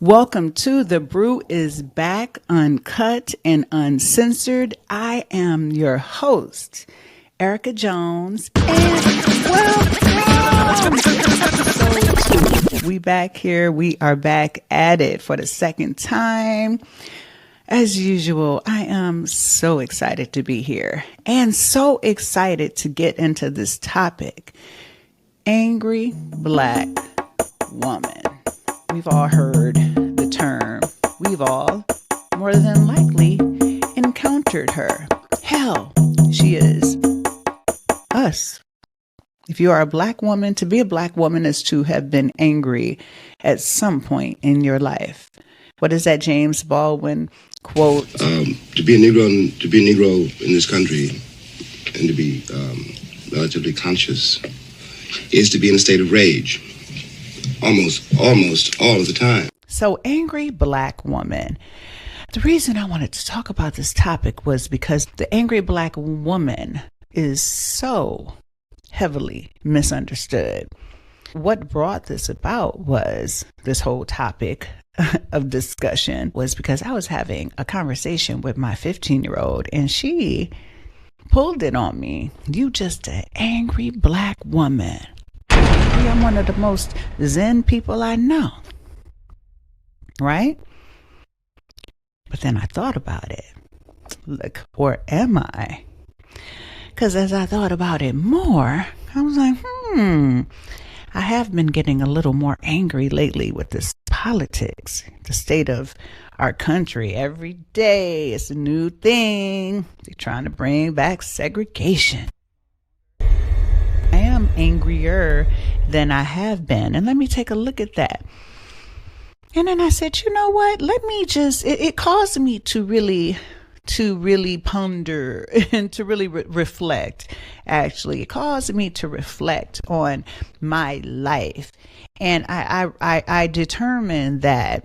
Welcome to the Brew Is Back, uncut and uncensored. I am your host, Erickka Jones, and welcome to episode 2. We back here. We are back at it for the second time. As usual, I am so excited to be here and so excited to get into this topic. Angry Black Woman. We've all heard the term. We've all, more than likely, encountered her. Hell, she is us. If you are a Black woman, to be a Black woman is to have been angry at some point in your life. What is that James Baldwin quote? To be a Negro in this country and to be relatively conscious is to be in a state of rage. Almost all of the time. So, angry Black woman. The reason I wanted to talk about this topic was because the angry Black woman is so heavily misunderstood. What brought this about was this whole topic of discussion was because I was having a conversation with my 15-year-old and she pulled it on me. You just an angry Black woman. I'm one of the most zen people I know, right? But then I thought about it. Look, or am I? Because as I thought about it more, I was like, I have been getting a little more angry lately with this politics, the state of our country. Every day it's a new thing. They're trying to bring back segregation. I am angrier than I have been. And let me take a look at that. And then I said, you know what? Let me just, it caused me to really ponder and to really reflect. Actually, it caused me to reflect on my life. And I determined that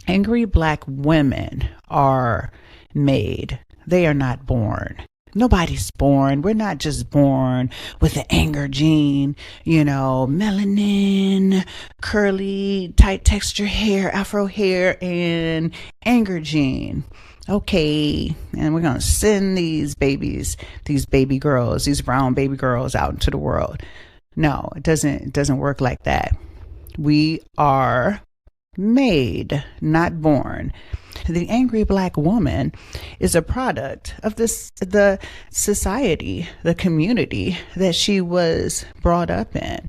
angry Black women are made. They are not born. Nobody's born. We're not just born with the anger gene, melanin, curly, tight texture hair, afro hair, and anger gene. Okay. And we're going to send these babies, these baby girls, these brown baby girls out into the world. No, it doesn't work like that. We are made, not born. The angry Black woman is a product of the society, the community that she was brought up in.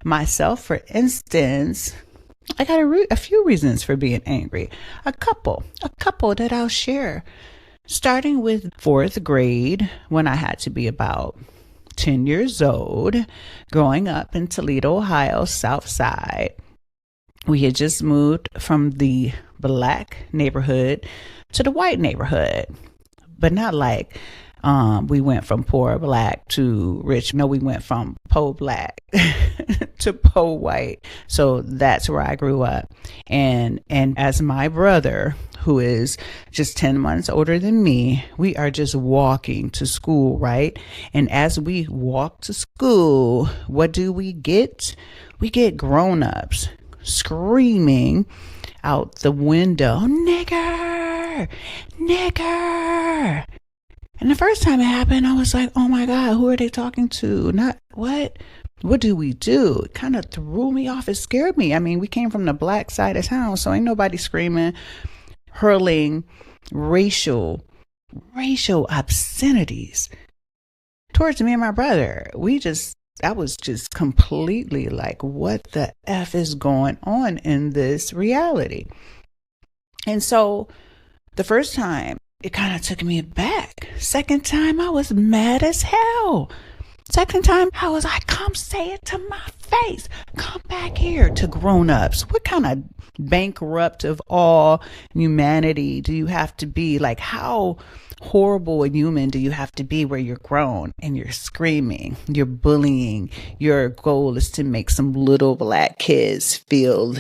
Myself, for instance, I got a few reasons for being angry. A couple that I'll share. Starting with 4th grade, when I had to be about 10 years old, growing up in Toledo, Ohio, South Side. We had just moved from the Black neighborhood to the white neighborhood, but not like we went from poor Black to rich. No, we went from poor Black to poor white. So that's where I grew up. And as my brother, who is just 10 months older than me, we are just walking to school, right? And as we walk to school, what do we get? We get grown-ups screaming out the window, nigger. And the first time it happened, I was like, oh my God, who are they talking to? Not what do we do? It kind of threw me off. It scared me. I mean, we came from the Black side of town, so ain't nobody screaming, hurling racial obscenities towards me and my brother. I was just completely like, what the F is going on in this reality? And so the first time, it kind of took me back. Second time, I was mad as hell. Second time, I was like, come say it to my face. Come back here. To grown-ups. What kind of bankrupt of all humanity do you have to be? Like, how horrible a human do you have to be where you're grown and you're screaming, you're bullying? Your goal is to make some little Black kids feel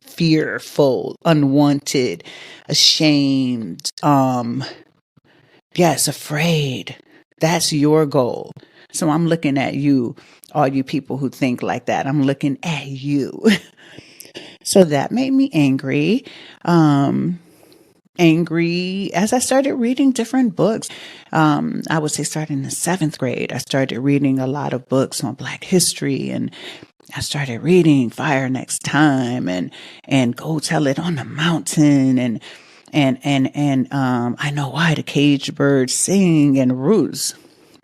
fearful, unwanted, ashamed, Yes, afraid. That's your goal. So I'm looking at you, all you people who think like that. I'm looking at you. So that made me angry. Um, Angry as I started reading different books. I would say starting in the seventh grade, I started reading a lot of books on Black history, and I started reading Fire Next Time and Go Tell It on the Mountain and I Know Why the Caged Birds Sing and Roots.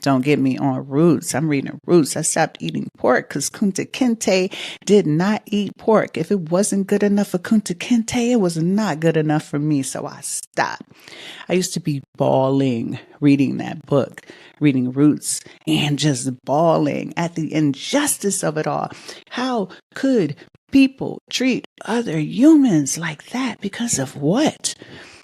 Don't get me on Roots. I'm reading Roots. I stopped eating pork because Kunta Kinte did not eat pork. If it wasn't good enough for Kunta Kinte, it was not good enough for me. So I stopped. I used to be bawling reading that book, reading Roots, and just bawling at the injustice of it all. How could people treat other humans like that? Because of what?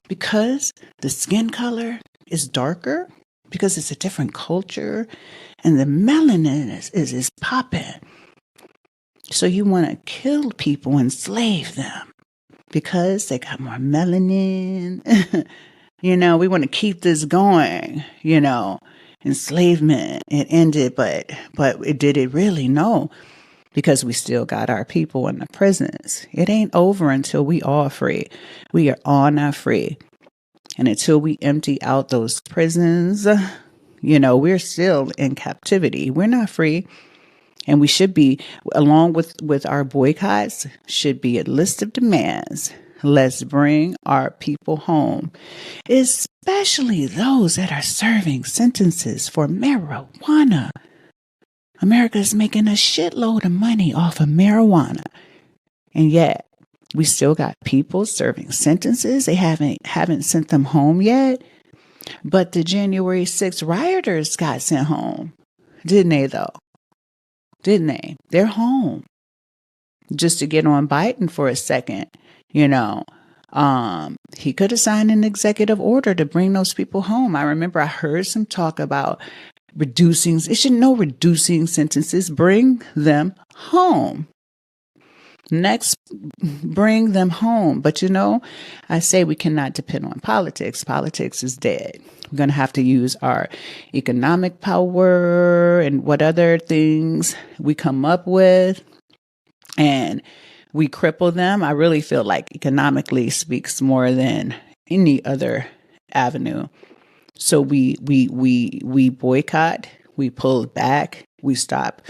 Because the skin color is darker? Because it's a different culture and the melanin is popping. So you want to kill people, enslave them because they got more melanin. We want to keep this going, enslavement. It ended, but did it really? No, because we still got our people in the prisons. It ain't over until we all free. We are all not free. And until we empty out those prisons, we're still in captivity. We're not free. And we should be, along with our boycotts, should be a list of demands. Let's bring our people home, especially those that are serving sentences for marijuana. America is making a shitload of money off of marijuana. And yet, we still got people serving sentences. They haven't sent them home yet. But the January 6th rioters got sent home. Didn't they, though? Didn't they? They're home. Just to get on Biden for a second, he could have signed an executive order to bring those people home. I remember I heard some talk about reducing sentences. Bring them home. Next, bring them home. But I say we cannot depend on politics. Politics is dead. We're going to have to use our economic power and what other things we come up with, and we cripple them. I really feel like economically speaks more than any other avenue. So we boycott, we pull back, we stop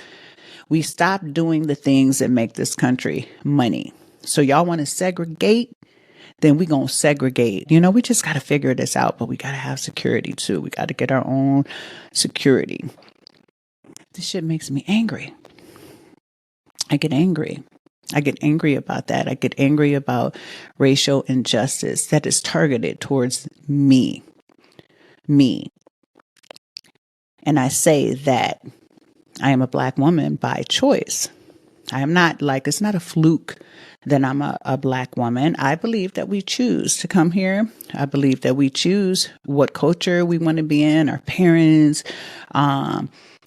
doing the things that make this country money. So y'all want to segregate? Then we going to segregate. We just got to figure this out, but we got to have security too. We got to get our own security. This shit makes me angry. I get angry. I get angry about that. I get angry about racial injustice that is targeted towards me. And I say that I am a Black woman by choice. I am not it's not a fluke that I'm a Black woman. I believe that we choose to come here. I believe that we choose what culture we want to be in, our parents,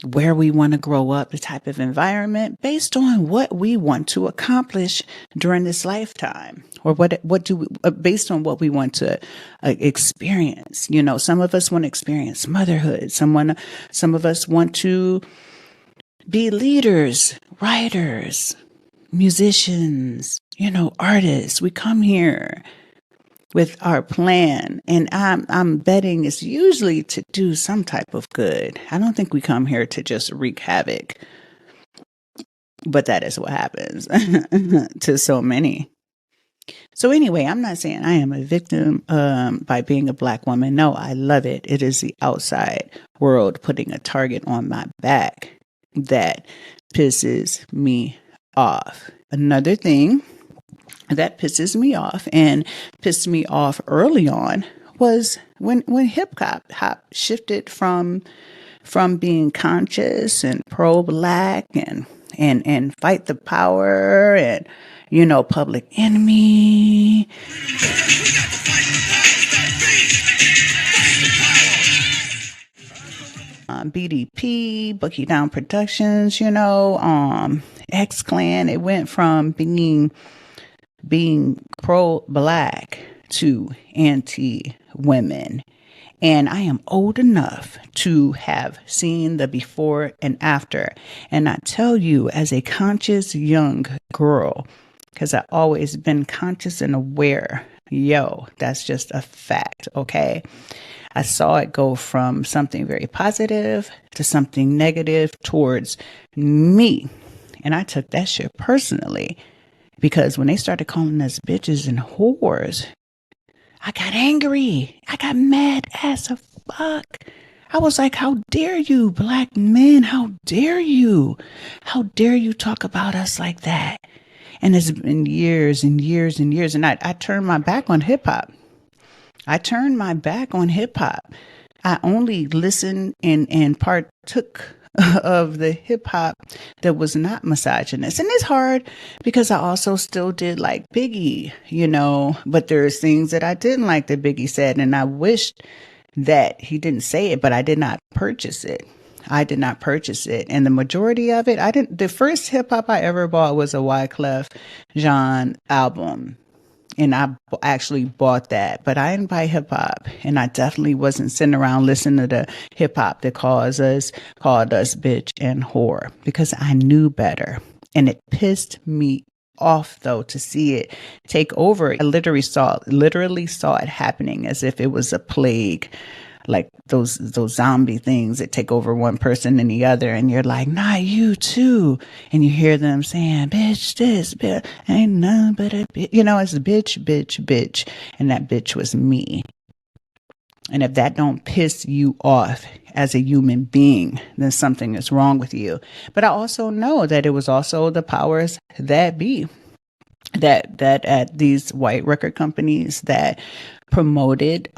where we want to grow up, the type of environment based on what we want to accomplish during this lifetime, or based on what we want to experience. Some of us want to experience motherhood. Some of us want to be leaders, writers, musicians, artists. We come here with our plan, and I'm betting it's usually to do some type of good. I don't think we come here to just wreak havoc, but that is what happens to so many. So anyway, I'm not saying I am a victim by being a Black woman. No, I love it. It is the outside world putting a target on my back that pisses me off. Another thing that pisses me off, and pissed me off early on, was when hip hop shifted from being conscious and pro-Black and fight the power and Public Enemy. BDP, Bookie Down Productions, X Clan. It went from being pro-Black to anti-women. And I am old enough to have seen the before and after. And I tell you, as a conscious young girl, because I've always been conscious and aware, that's just a fact, okay? I saw it go from something very positive to something negative towards me. And I took that shit personally, because when they started calling us bitches and whores, I got angry. I got mad as a fuck. I was like, how dare you, black men? How dare you? How dare you talk about us like that? And it's been years and years and years. And I turned my back on hip hop. I only listened and partook of the hip hop that was not misogynist. And it's hard because I also still did like Biggie, but there's things that I didn't like that Biggie said. And I wished that he didn't say it, but I did not purchase it. And the majority of it, the first hip hop I ever bought was a Wyclef Jean album. And I actually bought that, but I didn't buy hip hop. And I definitely wasn't sitting around listening to the hip hop that called us bitch and whore, because I knew better. And it pissed me off though to see it take over. I literally saw it happening as if it was a plague, like those zombie things that take over one person and the other, and you're like, nah, you too. And you hear them saying, bitch, this, bitch, ain't none but a bitch. It's bitch, bitch, bitch. And that bitch was me. And if that don't piss you off as a human being, then something is wrong with you. But I also know that it was also the powers that be, that at these white record companies that promoted,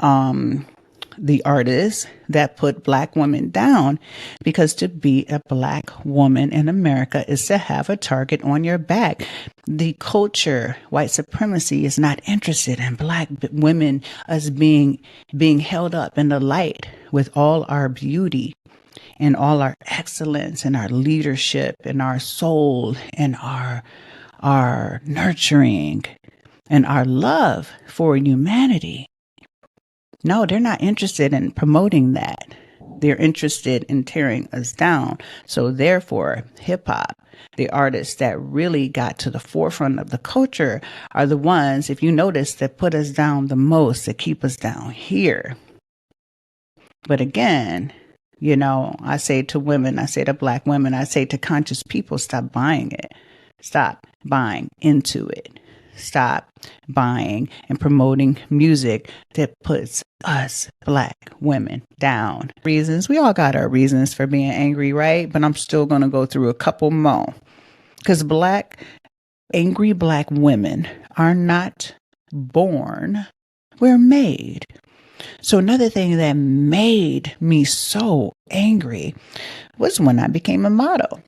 the artists that put black women down, because to be a black woman in America is to have a target on your back. The culture, white supremacy, is not interested in black women as being held up in the light with all our beauty and all our excellence and our leadership and our soul and our nurturing and our love for humanity. No, they're not interested in promoting that. They're interested in tearing us down. So therefore, hip hop, the artists that really got to the forefront of the culture, are the ones, if you notice, that put us down the most, that keep us down here. But again, I say to women, I say to black women, I say to conscious people, stop buying it. Stop buying into it. Stop buying and promoting music that puts us black women down. Reasons, we all got our reasons for being angry, right? But I'm still going to go through a couple more, because angry black women are not born, we're made. So another thing that made me so angry was when I became a model.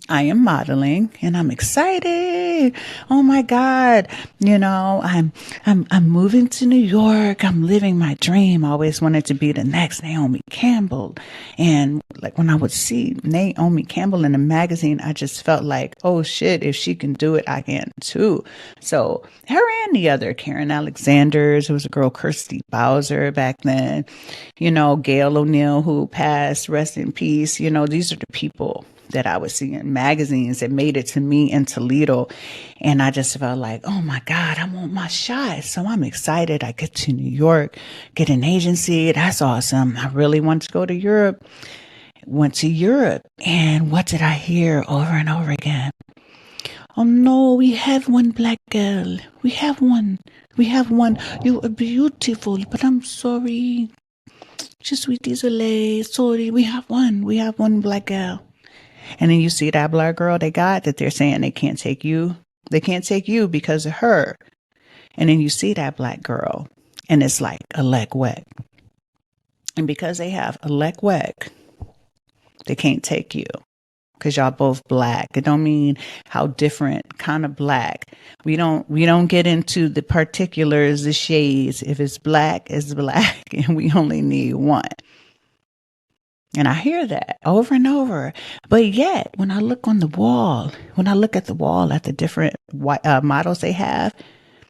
I am modeling and I'm excited. Oh my God. I'm moving to New York. I'm living my dream. I always wanted to be the next Naomi Campbell. And like when I would see Naomi Campbell in a magazine, I just felt like, oh shit, if she can do it, I can too. So her and the other Karen Alexanders, there was a girl, Kirsty Bowser back then, Gail O'Neill, who passed, rest in peace. These are the people that I was seeing in magazines that made it to me in Toledo. And I just felt like, oh my God, I want my shot. So I'm excited. I get to New York, get an agency. That's awesome. I really want to go to Europe. Went to Europe. And what did I hear over and over again? Oh no, we have one black girl. We have one. You are beautiful, but I'm sorry. Je suis désolée. Sorry. We have one black girl. And then you see that black girl they got that they're saying they can't take you. They can't take you because of her. And then you see that black girl and it's like a leg wet. And because they have a leg wet, they can't take you because y'all both black. It don't mean how different kind of black. We don't get into the particulars, the shades. If it's black, it's black, and we only need one. And I hear that over and over. But yet, when I look on the wall, at the different models they have,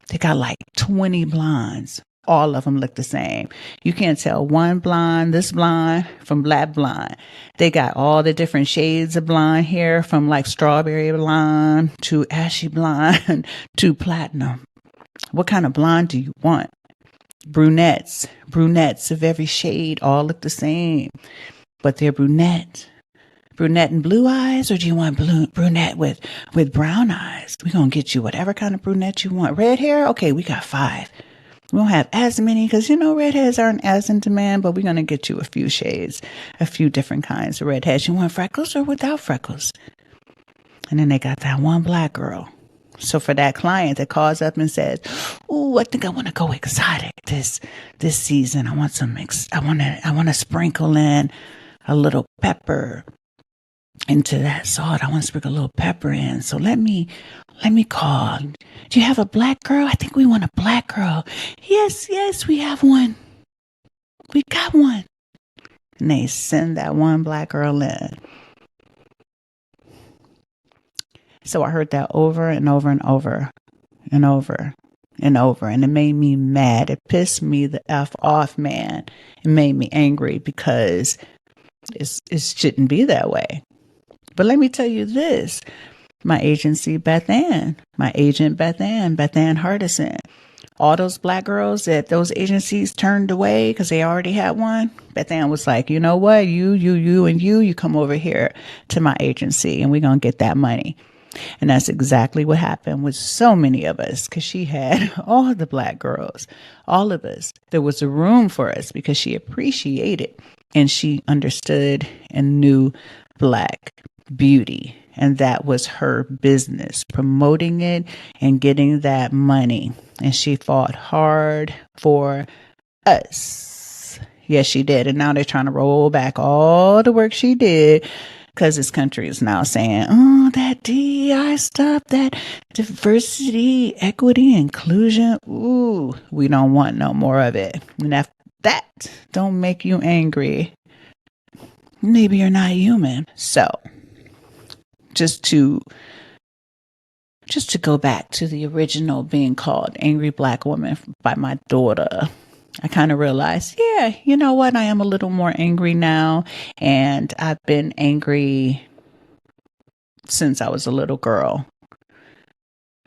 they got like 20 blondes, All of them look the same. You can't tell one blonde, this blonde from black blonde. They got all the different shades of blonde hair from like strawberry blonde to ashy blonde to platinum. What kind of blonde do you want? Brunettes of every shade all look the same, but they're brunette and blue eyes, or do you want brunette with brown eyes? We're going to get you whatever kind of brunette you want. Red hair? Okay, we got 5. We don't have as many because, redheads aren't as in demand, but we're going to get you a few shades, a few different kinds of redheads. You want freckles or without freckles? And then they got that one black girl. So for that client that calls up and says, "Ooh, I think I want to go exotic this season. I want to sprinkle in a little pepper into that salt. I want to sprinkle a little pepper in. So let me call. Do you have a black girl? I think we want a black girl. Yes, we have one. We got one." And they send that one black girl in. So I heard that over and over and over and over and over. And it made me mad. It pissed me the F off, man. It made me angry because it shouldn't be that way. But let me tell you this. My agency, Beth Ann, Hardison, all those black girls that those agencies turned away because they already had one, Beth Ann was like, you know what? You come over here to my agency and we're going to get that money. And that's exactly what happened with so many of us because she had all the black girls, all of us. There was a room for us because she appreciated and she understood and knew black beauty. And that was her business, promoting it and getting that money. And she fought hard for us. Yes, she did. And now they're trying to roll back all the work she did because this country is now saying, oh, that DEI stuff, that diversity, equity, inclusion. Ooh, we don't want no more of it. And if that don't make you angry, maybe you're not human. So just to go back to the original being called Angry Black Woman by my daughter, I kind of realized, yeah, you know what? I am a little more angry now. And I've been angry since I was a little girl.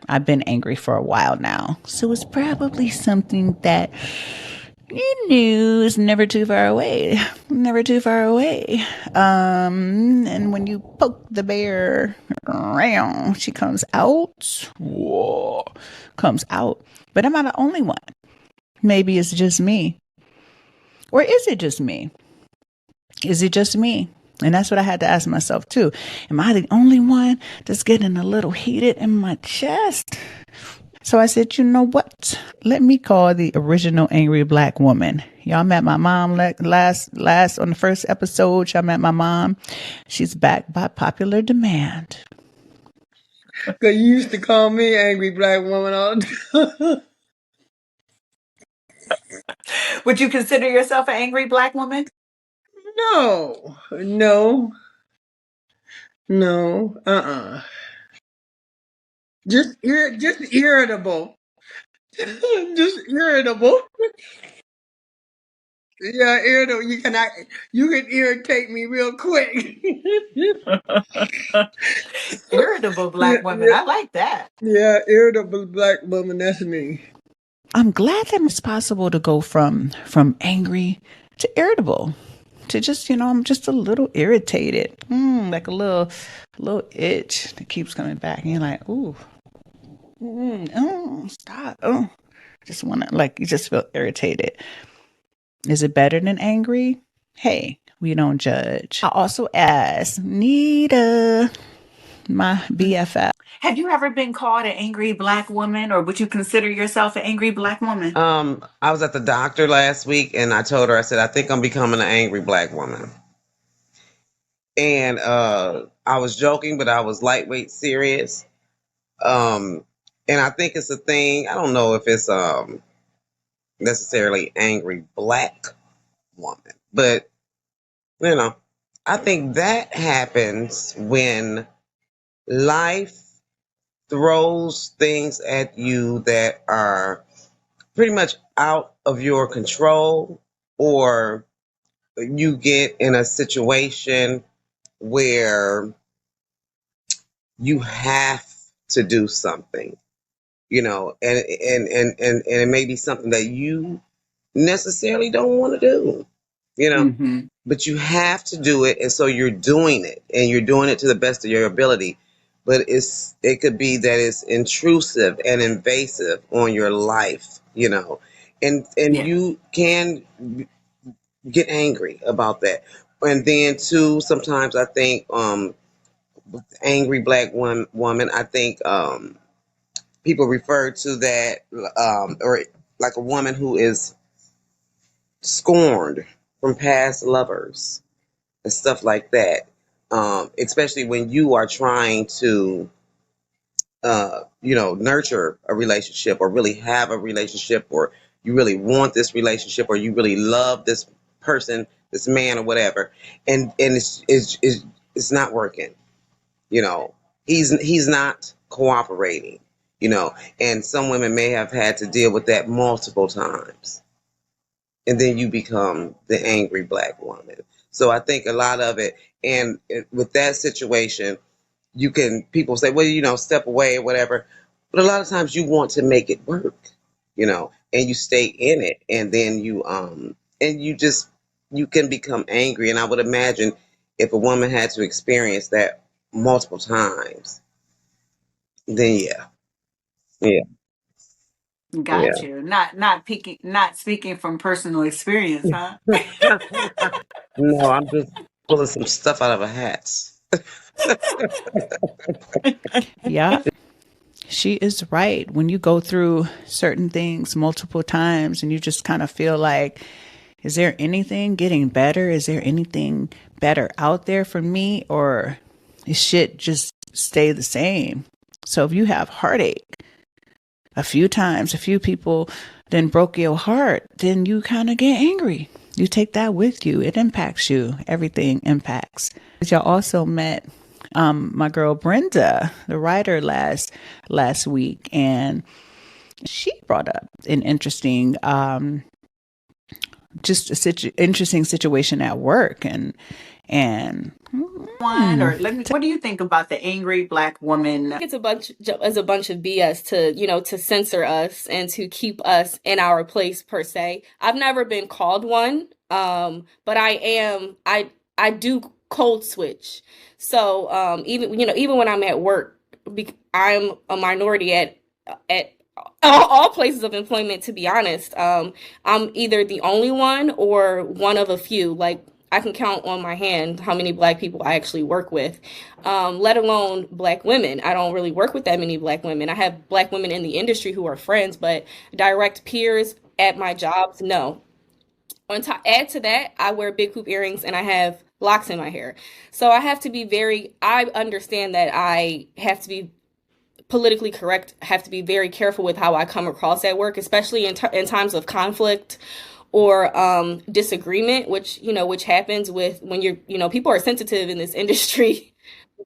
I've been angry for a while now. So it's probably something that is never too far away. Never too far away. And when you poke the bear, she comes out. Whoa, comes out. But am I the only one? Maybe it's just me. Or is it just me? Is it just me? And that's what I had to ask myself too. Am I the only one that's getting a little heated in my chest? So I said, you know what? Let me call the original Angry Black Woman. Y'all met my mom last on the first episode. Y'all met my mom. She's back by popular demand. Because you used to call me Angry Black Woman all the time. Would you consider yourself an angry black woman? No. Just irritable. Just irritable. Yeah, irritable. You can irritate me real quick. Irritable black woman. I like that. Yeah, irritable black woman. That's me. I'm glad that it's possible to go from angry to irritable. To just, I'm just a little irritated. Like a little itch that keeps coming back. And you're like, ooh. Stop. Oh. Just want to, like, you just feel irritated. Is it better than angry? Hey, we don't judge. I also asked Nita, my BFF. Have you ever been called an angry black woman, or would you consider yourself an angry black woman? I was at the doctor last week and I told her, I said, I think I'm becoming an angry black woman. And I was joking, but I was lightweight serious. And I think it's a thing. I don't know if it's necessarily angry black woman, but I think that happens when life throws things at you that are pretty much out of your control, or you get in a situation where you have to do something, and it may be something that you necessarily don't want to do, you know, Mm-hmm. but you have to do it, and so you're doing it, and you're doing it to the best of your ability. But it could be that it's intrusive and invasive on your life, and Yeah. you can get angry about that. And then too, sometimes I think angry black woman, I think people refer to that, or like a woman who is scorned from past lovers and stuff like that. Especially when you are trying to, nurture a relationship, or really have a relationship, or you really want this relationship, or you really love this person, this man, or whatever, and it's not working. You know, he's not cooperating. And some women may have had to deal with that multiple times, and then you become the angry black woman. So I think a lot of it, and with that situation, people say, well, step away or whatever, but a lot of times you want to make it work, and you stay in it, and then you can become angry. And I would imagine if a woman had to experience that multiple times, then yeah, yeah, Got yeah. you. Not speaking from personal experience, huh? No, I'm just pulling some stuff out of a hat. Yeah. She is right. When you go through certain things multiple times and you just kind of feel like, is there anything getting better? Is there anything better out there for me? Or is shit just stay the same? So if you have heartache a few times, a few people then broke your heart, then you kind of get angry. You take that with you. It impacts you. Everything impacts. Y'all also met my girl Brenda, the writer, last week, and she brought up an interesting, interesting situation at work, and one or let me. What do you think about the angry black woman? It's a bunch of BS to censor us and to keep us in our place per se. I've never been called one, but I do code switch. So even when I'm at work, I'm a minority at all places of employment. To be honest, I'm either the only one or one of a few. Like, I can count on my hand how many black people I actually work with, let alone black women. I don't really work with that many black women. I have black women in the industry who are friends, but direct peers at my jobs, no. Add to that, I wear big hoop earrings and I have locks in my hair. So I understand that I have to be politically correct, have to be very careful with how I come across at work, especially in times of conflict or disagreement, which happens with when people are sensitive in this industry.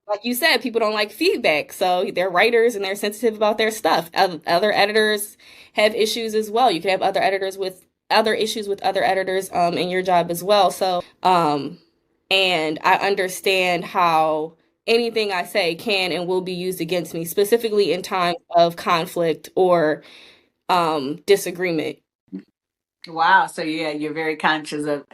Like you said, people don't like feedback, so they're writers and they're sensitive about their stuff. Other editors have issues as well. You can have other editors with other issues with other editors in your job as well. And I understand how anything I say can and will be used against me, specifically in times of conflict or disagreement. Wow. So yeah, you're very conscious of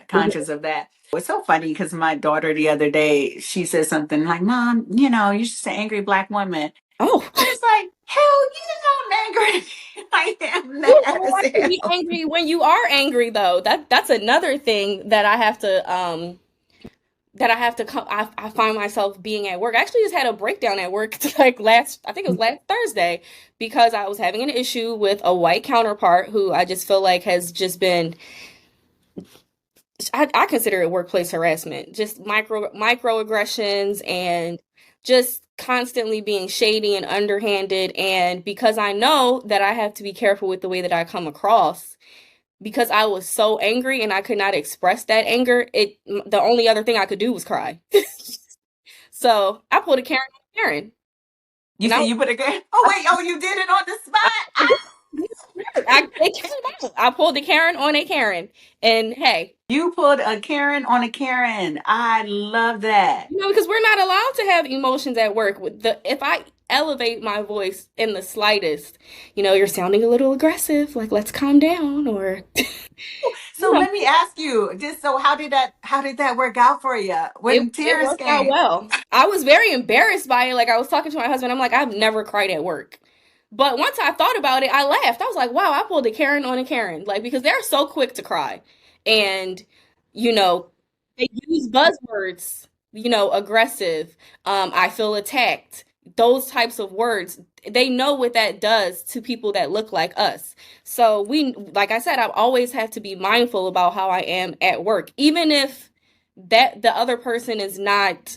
that. It's so funny because my daughter the other day, she said something like, "Mom, you're just an angry black woman." Oh, I was like, "Hell yeah, I'm angry. I am you mad don't as have to be hell." angry when you are angry, though. That's another thing that I find myself being at work. I actually just had a breakdown at work like I think it was last Thursday, because I was having an issue with a white counterpart who I just feel like has just been, I consider it workplace harassment, just microaggressions and just constantly being shady and underhanded. And because I know that I have to be careful with the way that I come across, because I was so angry and I could not express that anger, the only other thing I could do was cry. So I pulled a Karen on Karen. You And I said was you put a good. Oh wait, oh you did it on the spot. It came out. I pulled a Karen on a Karen, and hey, You pulled a Karen on a Karen. I love that. because we're not allowed to have emotions at work. If I elevate my voice in the slightest, you're sounding a little aggressive. Like, let's calm down, or you So know, let me ask you, just so how did that work out for you when it tears worked out came? well. I was very embarrassed by it. Like, I was talking to my husband. I'm like, I've never cried at work. But once I thought about it, I laughed. I was like, wow, I pulled a Karen on a Karen. Like, because they're so quick to cry. And, you know, they use buzzwords, aggressive, I feel attacked, those types of words. They know what that does to people that look like us. So like I said, I always have to be mindful about how I am at work, even if that the other person is not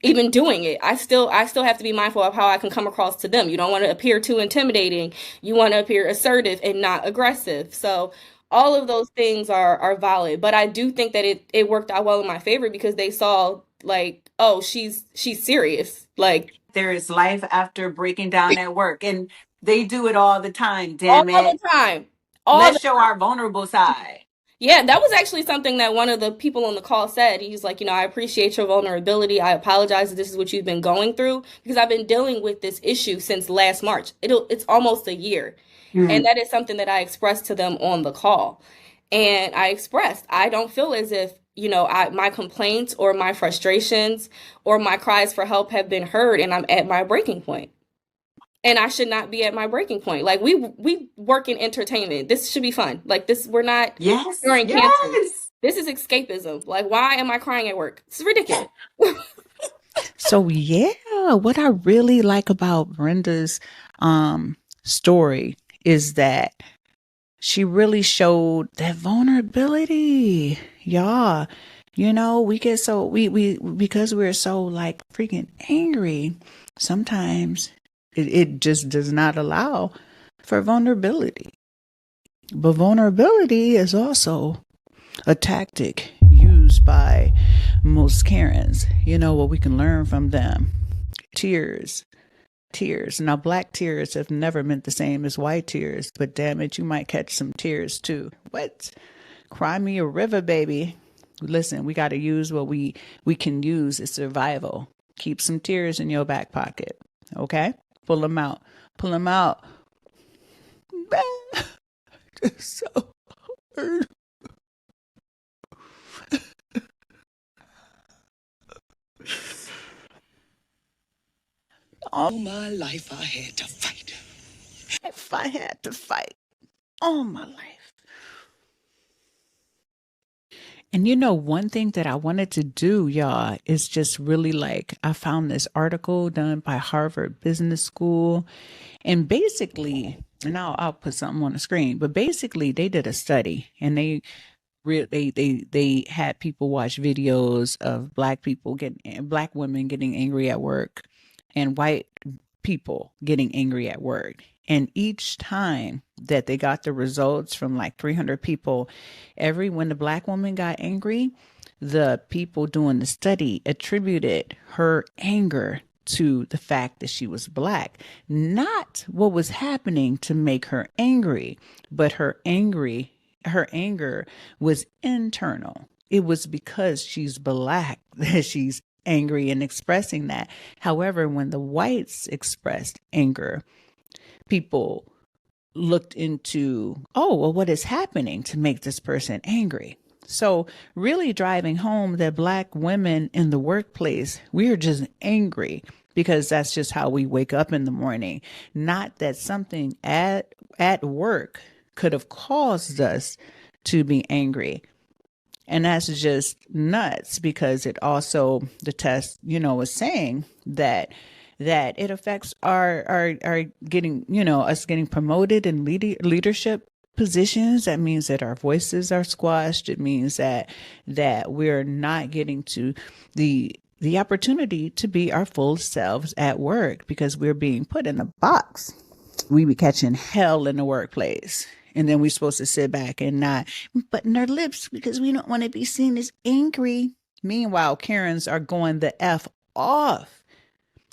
even doing it. I still have to be mindful of how I can come across to them. You don't want to appear too intimidating. You want to appear assertive and not aggressive. So all of those things are valid. But I do think that it worked out well in my favor because they saw, like, oh, she's serious. Like, There is life after breaking down at work, and they do it all the time. all Damn the it. time. All Let's the show our vulnerable side. Yeah, that was actually something that one of the people on the call said. He's like, I appreciate your vulnerability. I apologize that this is what you've been going through because I've been dealing with this issue since last March. It's almost a year. And Mm. that is something that I expressed to them on the call. And I expressed, I don't feel as if, my complaints or my frustrations or my cries for help have been heard and I'm at my breaking point. And I should not be at my breaking point. Like, we work in entertainment. This should be fun. Like, we're not Yes, curing cancer. yes. This is escapism. Like, why am I crying at work? It's ridiculous. So yeah, what I really like about Brenda's story is that she really showed that vulnerability. Yeah. We get so we because we're so like freaking angry, sometimes it just does not allow for vulnerability. But vulnerability is also a tactic used by most Karens. What we can learn from them. Tears. Tears. Now, black tears have never meant the same as white tears, but damn it, you might catch some tears too. What? Cry me a river, baby. Listen, we got to use what we can use as survival. Keep some tears in your back pocket, okay? Pull them out. Pull them out. It's so hurt. All my life I had to fight. If I had to fight all my life. And one thing that I wanted to do, y'all, is just really like, I found this article done by Harvard Business School. And basically, and I'll put something on the screen, but basically they did a study and they had people watch videos of black women getting angry at work and white people getting angry at work. And each time that they got the results from like 300 people, when the black woman got angry, the people doing the study attributed her anger to the fact that she was black, not what was happening to make her angry, but her anger was internal. It was because she's black that she's angry and expressing that. However, when the whites expressed anger, people looked into, oh, well, what is happening to make this person angry? So, really driving home that black women in the workplace, we're just angry because that's just how we wake up in the morning. Not that something at work could have caused us to be angry. And that's just nuts because it also, the test, is saying that it affects our getting, us getting promoted in leadership positions. That means that our voices are squashed. It means that we're not getting to the opportunity to be our full selves at work because we're being put in a box. We be catching hell in the workplace. And then we're supposed to sit back and not button our lips because we don't want to be seen as angry. Meanwhile, Karens are going the F off.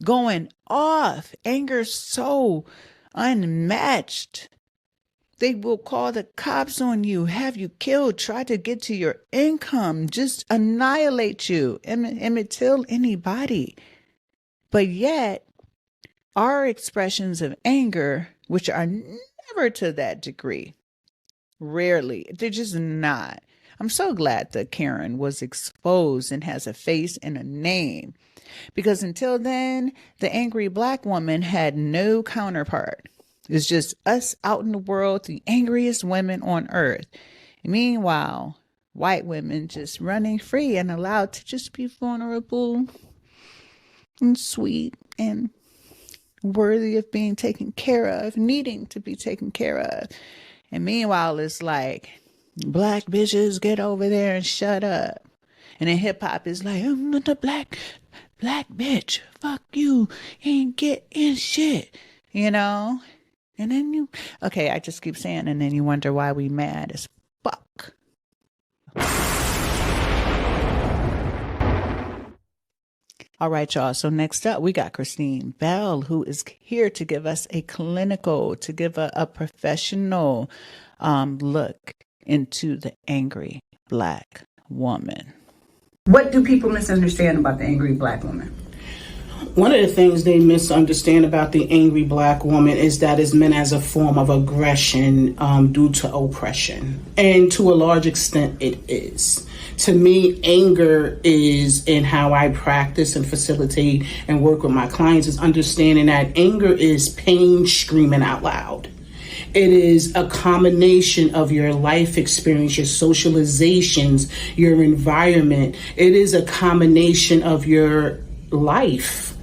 Going off. Anger so unmatched. They will call the cops on you, have you killed, try to get to your income, just annihilate you, Emmett Till anybody. But yet, our expressions of anger, which are never to that degree, rarely, they're just not. I'm so glad that Karen was exposed and has a face and a name, because until then, the angry Black woman had no counterpart. It's just us out in the world, the angriest women on earth. Meanwhile, white women just running free and allowed to just be vulnerable and sweet and worthy of being taken care of, needing to be taken care of. And meanwhile, it's like, Black bitches, get over there and shut up. And then hip hop is like, I'm not a black bitch. Fuck you. Ain't getting shit. You know? And then I just keep saying, and then you wonder why we mad as fuck. All right, y'all. So next up, we got Christine Bell, who is here to give us a professional look into the angry Black woman. What do people misunderstand about the angry Black woman? One of the things they misunderstand about the angry Black woman is that it's meant as a form of aggression due to oppression. And to a large extent, it is. To me, anger is in how I practice and facilitate and work with my clients, is understanding that anger is pain screaming out loud. It is a combination of your life experience, your socializations, your environment. It is a combination of your life.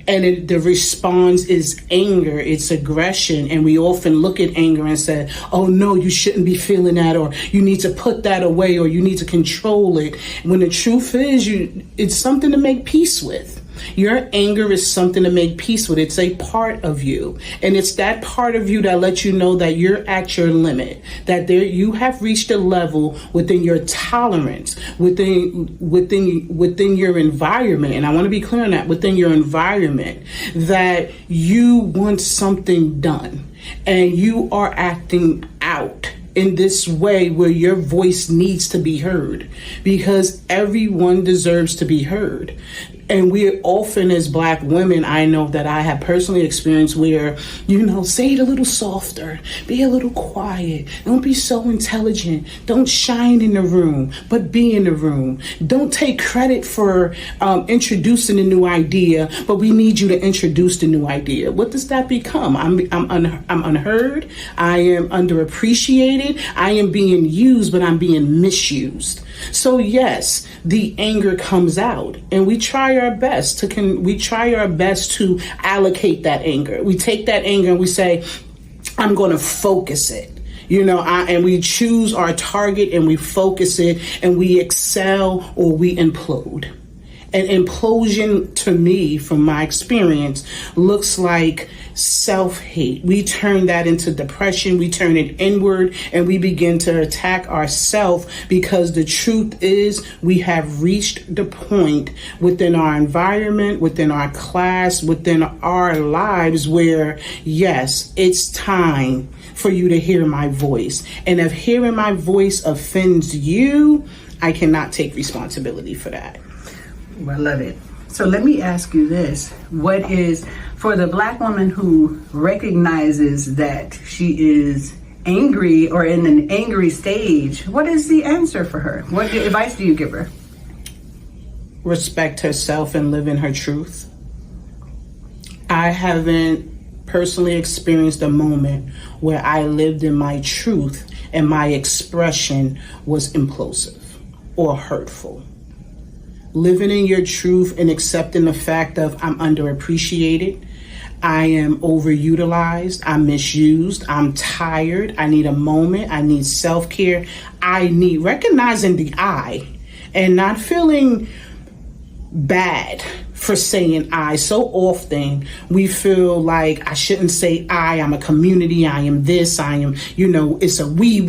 And the response is anger, it's aggression. And we often look at anger and say, oh no, you shouldn't be feeling that, or you need to put that away, or you need to control it. When the truth is, it's something to make peace with. Your anger is something to make peace with. It's a part of you. And it's that part of you that lets you know that you're at your limit, that you have reached a level within your tolerance, within your environment. And I want to be clear on that, within your environment, that you want something done and you are acting out in this way where your voice needs to be heard, because everyone deserves to be heard. And we often, as Black women, I know that I have personally experienced where, say it a little softer, be a little quiet, don't be so intelligent, don't shine in the room, but be in the room. Don't take credit for introducing a new idea, but we need you to introduce the new idea. What does that become? I'm unheard, I am underappreciated, I am being used, but I'm being misused. So yes, the anger comes out, and we try our best to allocate that anger. We take that anger and we say, I'm going to focus it. And we choose our target and we focus it, and we excel or we implode. An implosion, to me, from my experience, looks like self-hate. We turn that into depression, we turn it inward, and we begin to attack ourselves, because the truth is we have reached the point within our environment, within our class, within our lives where, yes, it's time for you to hear my voice. And if hearing my voice offends you, I cannot take responsibility for that. I love it. So let me ask you this. What is, for the Black woman who recognizes that she is angry or in an angry stage, what is the answer for her? What advice do you give her? Respect herself and live in her truth. I haven't personally experienced a moment where I lived in my truth and my expression was implosive or hurtful. Living in your truth and accepting the fact of I'm underappreciated, I am overutilized, I'm misused, I'm tired, I need a moment, I need self-care, I need recognizing the I and not feeling bad for saying I. So often we feel like I shouldn't say I'm a community, I am this, I am, it's a we,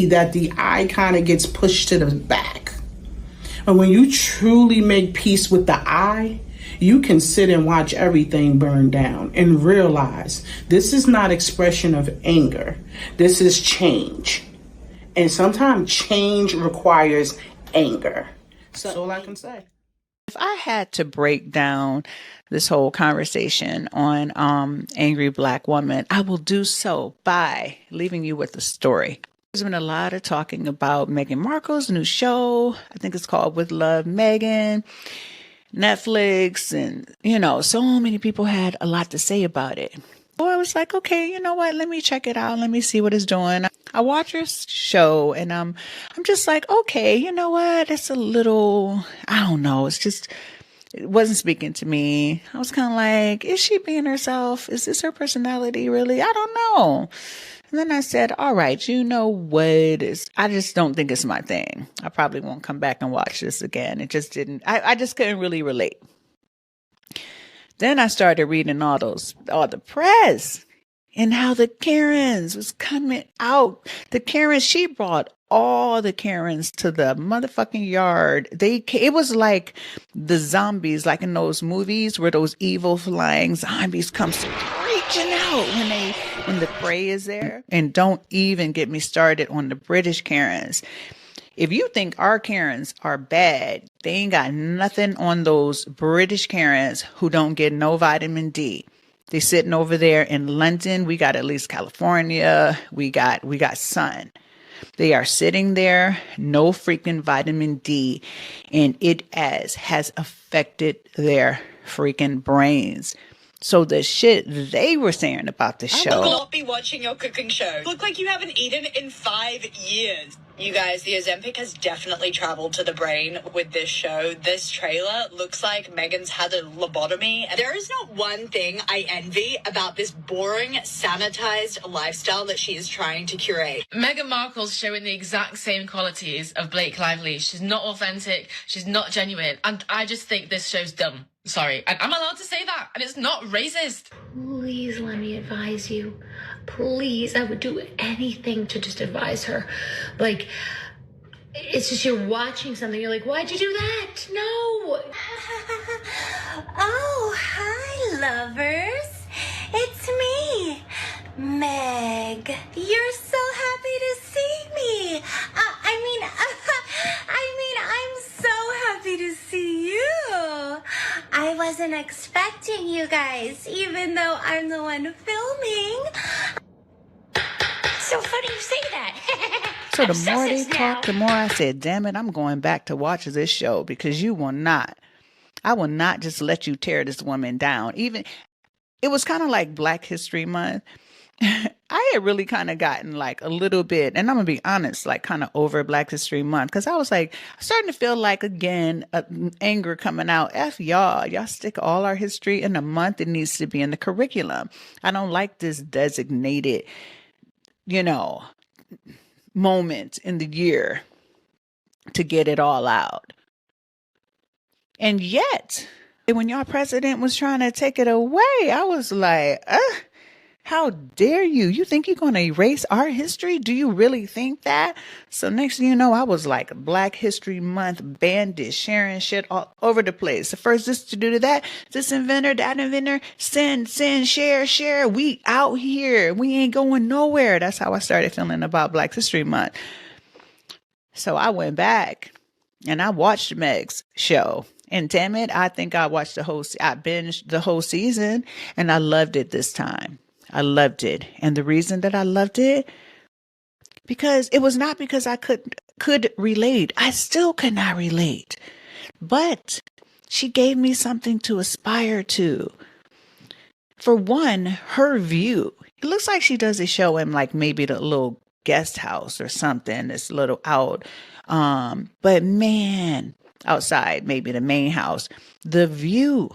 that the I kind of gets pushed to the back. And when you truly make peace with the I, You can sit and watch everything burn down and realize this is not expression of anger. This is change. And sometimes change requires anger. So that's all I can say. If I had to break down this whole conversation on angry black woman, I will do so by leaving you with a story. There's been a lot of talking about Meghan Markle's new show. I think it's called With Love, Meghan. Netflix, and so many people had a lot to say about it. So I was like, okay, you know what? Let me check it out. Let me see what it's doing. I watch her show, and I'm just like, okay, you know what? It's a little, I don't know. It wasn't speaking to me. I was kind of like, is she being herself? Is this her personality really? I don't know. And then I said, all right, you know what is, I just don't think it's my thing. I probably won't come back and watch this again. It just didn't, I just couldn't really relate. Then I started reading all the press and how the Karens was coming out. The Karens, she brought all the Karens to the motherfucking yard. It was like the zombies, like in those movies where those evil flying zombies come screeching out when the prey is there. And don't even get me started on the British Karens. If you think our Karens are bad, they ain't got nothing on those British Karens who don't get no vitamin D. They sitting over there in London. We got at least California. We got sun. They are sitting there, no freaking vitamin D, and it has affected their freaking brains. So the shit they were saying about the show. I will not be watching your cooking show. Look like you haven't eaten in 5 years. You guys, the Ozempic has definitely traveled to the brain with this show. This trailer looks like Meghan's had a lobotomy. There is not one thing I envy about this boring, sanitized lifestyle that she is trying to curate. Meghan Markle's showing the exact same qualities of Blake Lively. She's not authentic. She's not genuine. And I just think this show's dumb. Sorry. And I'm allowed to say that. And it's not racist. Please let me advise you. Please, I would do anything to just advise her. Like, it's just you're watching something, you're like, why'd you do that? No. Oh, hi, lovers. It's me, Meg. You're so happy to see me. I'm so happy to see you. I wasn't expecting you guys, even though I'm the one filming. So funny you say that. So the more they talked, the more I said, damn it, I'm going back to watch this show because I will not just let you tear this woman down. Even, it was kind of like Black History Month. I had really kind of gotten like a little bit, and I'm gonna be honest, like kind of over Black History Month, because I was like starting to feel like again anger coming out. F y'all stick all our history in a month. It needs to be in the curriculum. I don't like this designated, moment in the year to get it all out. And yet, when y'all president was trying to take it away, I was like, how dare you? You think you're going to erase our history? Do you really think that? So next thing you know, I was like Black History Month bandit, sharing shit all over the place. The first this to do to that, this inventor, that inventor, send, share. We out here. We ain't going nowhere. That's how I started feeling about Black History Month. So I went back and I watched Meg's show. And damn it, I think I binged the whole season, and I loved it this time. I loved it. And the reason that I loved it, because it was not because I could relate. I still could not relate. But she gave me something to aspire to. For one, her view. It looks like she does a show in like maybe the little guest house or something. It's a little out. But man, outside, maybe the main house, the view,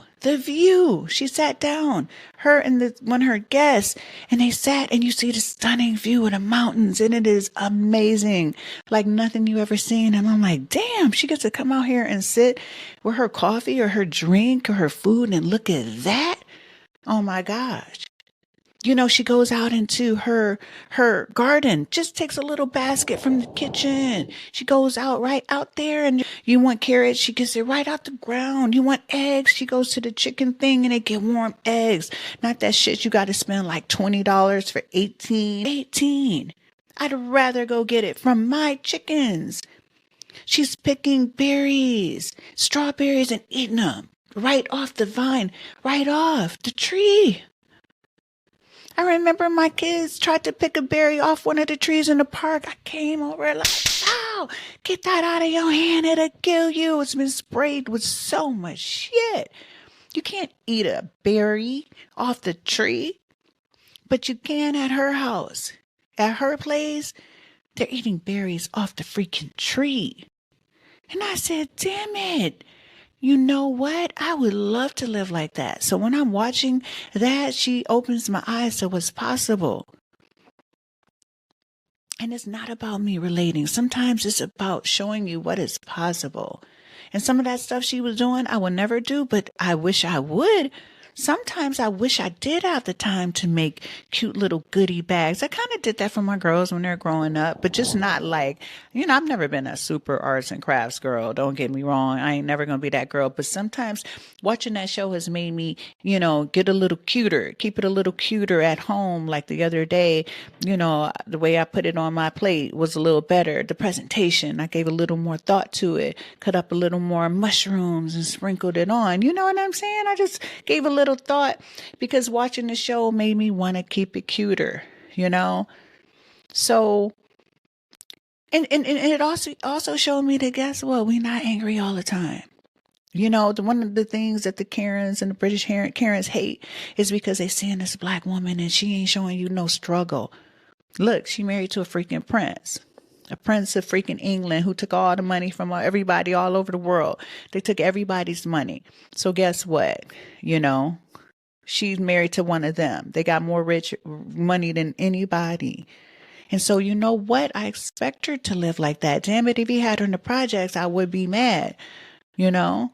she sat down, her and one of her guests, and they sat, and you see the stunning view of the mountains, and it is amazing, like nothing you ever seen. And I'm like, damn, she gets to come out here and sit with her coffee or her drink or her food and look at that. Oh my gosh. She goes out into her garden, just takes a little basket from the kitchen. She goes out right out there, and you want carrots, she gets it right out the ground. You want eggs, she goes to the chicken thing and they get warm eggs. Not that shit you got to spend like $20 for 18. I'd rather go get it from my chickens. She's picking berries, strawberries, and eating them right off the vine, right off the tree. I remember my kids tried to pick a berry off one of the trees in the park. I came over like, ow, get that out of your hand. It'll kill you. It's been sprayed with so much shit. You can't eat a berry off the tree, but you can at her house. At her place, they're eating berries off the freaking tree. And I said, damn it. You know what? I would love to live like that. So when I'm watching that, she opens my eyes to what's possible. And it's not about me relating. Sometimes it's about showing you what is possible. And some of that stuff she was doing, I would never do, but I wish I would. Sometimes I wish I did have the time to make cute little goodie bags. I kind of did that for my girls when they're growing up, but just not like, I've never been a super arts and crafts girl. Don't get me wrong. I ain't never going to be that girl. But sometimes watching that show has made me, get a little cuter, keep it a little cuter at home. Like the other day, the way I put it on my plate was a little better. The presentation, I gave a little more thought to it, cut up a little more mushrooms and sprinkled it on. You know what I'm saying? I just gave a little thought because watching the show made me want to keep it cuter, So, and it also showed me that, guess what? We're not angry all the time. One of the things that the Karens and the British Karens hate is because they seeing this black woman and she ain't showing you no struggle. Look, she married to a freaking prince. A prince of freaking England who took all the money from everybody all over the world. They took everybody's money. So guess what? She's married to one of them. They got more rich money than anybody. And so you know what? I expect her to live like that. Damn it, if he had her in the projects, I would be mad. No,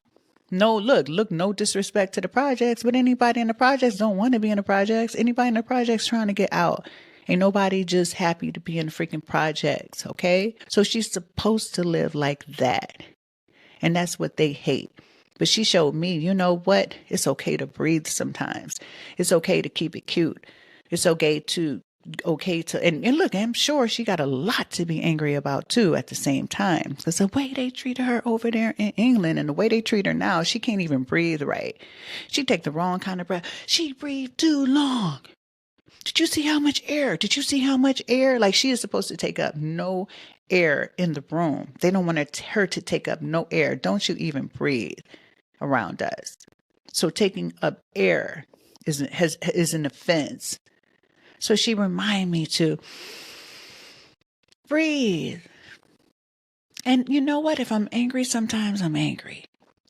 look, no disrespect to the projects, but anybody in the projects don't want to be in the projects. Anybody in the projects trying to get out. Ain't nobody just happy to be in the freaking projects, okay? So she's supposed to live like that. And that's what they hate. But she showed me, you know what? It's okay to breathe sometimes. It's okay to keep it cute. It's okay to, and look, I'm sure she got a lot to be angry about too at the same time. Because the way they treated her over there in England and the way they treat her now, she can't even breathe right. She take the wrong kind of breath. She breathed too long. Did you see how much air? Like she is supposed to take up no air in the room. They don't want her to take up no air. Don't you even breathe around us. So taking up air is an offense. So she reminded me to breathe. And you know what? If I'm angry, sometimes I'm angry.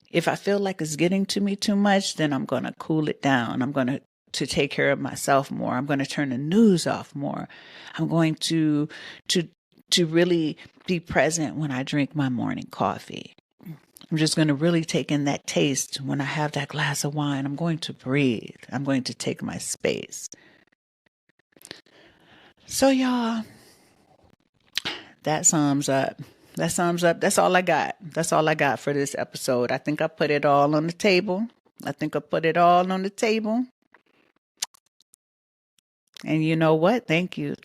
If I feel like it's getting to me too much, then I'm going to cool it down. I'm going to take care of myself more. I'm going to turn the news off more. I'm going to really be present when I drink my morning coffee. I'm just going to really take in that taste when I have that glass of wine. I'm going to breathe. I'm going to take my space. So y'all, that sums up. That's all I got. That's all I got for this episode. I think I put it all on the table. And you know what? Thank you.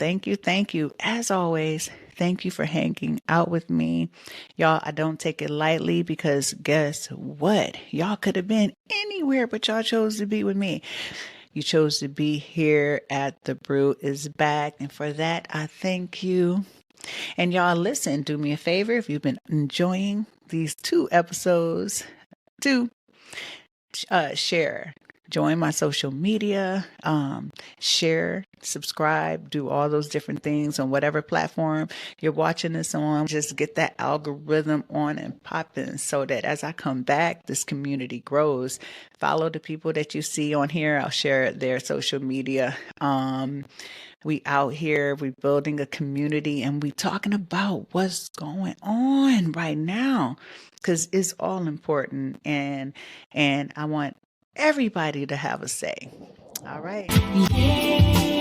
As always, thank you for hanging out with me. Y'all, I don't take it lightly because guess what? Y'all could have been anywhere, but y'all chose to be with me. You chose to be here at The Brew Is Back. And for that, I thank you. And y'all, listen, do me a favor. If you've been enjoying these 2 episodes, share. Join my social media, share, subscribe, do all those different things on whatever platform you're watching this on. Just get that algorithm on and popping so that as I come back, this community grows. Follow the people that you see on here. I'll share their social media. We out here, we building a community and we talking about what's going on right now because it's all important and I want everybody to have a say. All All right.